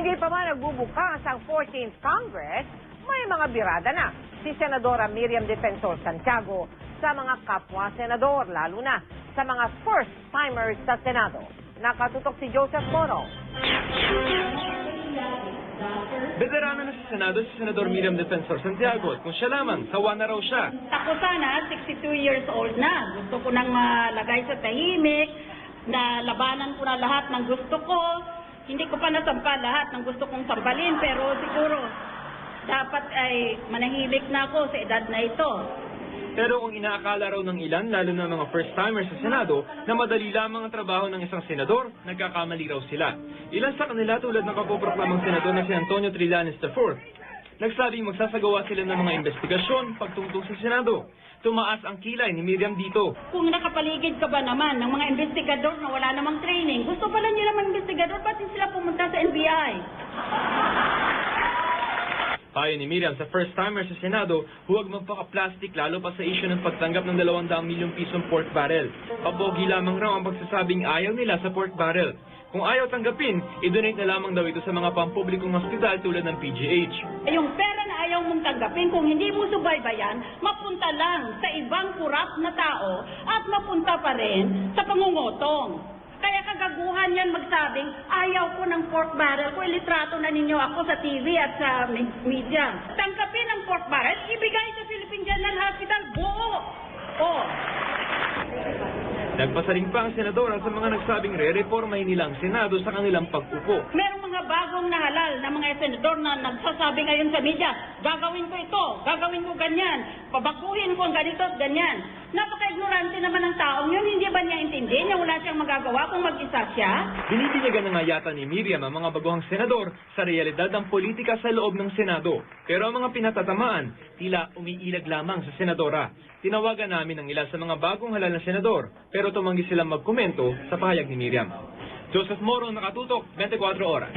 Hindi pa man nagbubukas ang 14th Congress, may mga birada na si Senadora Miriam Defensor Santiago sa mga kapwa-senador, lalo na sa mga first-timers sa Senado. Nakatutok si Joseph Moro. Veterana na sa Senado si Senador Miriam Defensor Santiago at kung siya lamang, sawa na raw siya. Ako sana, 62 years old na. Gusto ko nang malagay sa tahimik, na labanan ko na lahat ng gusto ko. Hindi ko pa nasampa lahat ng gusto kong sambalin, pero siguro dapat ay manahimik na ako sa edad na ito. Pero kung inaakala raw ng ilan, lalo na mga first-timers sa Senado, na madali lamang ang trabaho ng isang senador, nagkakamali raw sila. Ilan sa kanila tulad ng kapoproklamang senador na si Antonio Trillanes IV, nagsabing magsasagawa sila ng mga investigasyon pagtungtong sa Senado. Tumaas ang kilay ni Miriam dito. Kung nakapaligid ka ba naman ng mga investigador na wala namang training, gusto pala nila mga investigador, ba't sila pumunta sa NBI? Payo ni Miriam sa first-timer sa Senado, huwag magpaka-plastic lalo pa sa issue ng pagtanggap ng 200 milyong pisong pork barrel. Pabogi lamang raw ang pagsasabing ayaw nila sa pork barrel. Kung ayaw tanggapin, i-donate na lamang daw ito sa mga pampublikong hospital tulad ng PGH. Yung pera na ayaw mong tanggapin, kung hindi mo subaybayan, mapunta lang sa ibang kurap na tao at mapunta pa rin sa pangungutong. Kaya kagaguhan yan magsabing, ayaw ko ng pork barrel ko, ilitrato na ninyo ako sa TV at sa media. Tanggapin ang pork barrel, ibigay sa Philippine General Hospital, buo. Oh. Nagpasaring pa ang senadora sa mga nagsabing re-reformahin nilang Senado sa kanilang pag-upo. Merong mga bagong nahalal na mga senador na nagsasabi ngayon sa media, gagawin ko ito, gagawin ko ganyan, pabaguhin ko ang ganito at ganyan. Napaka-ignorante naman ng taong yun, hindi ba niya intindihin na wala siyang magagawa kung mag-isa siya? Binibinyagan na nga yata ni Miriam ang mga baguhang senador sa realidad ng politika sa loob ng Senado. Pero ang mga pinatatamaan, tila umiilag lamang sa senadora. Tinawagan namin ang ilan sa mga bagong halal na senador, pero tumanggi silang magkomento sa pahayag ni Miriam. Joseph Moro, Nakatutok, 24 Oras.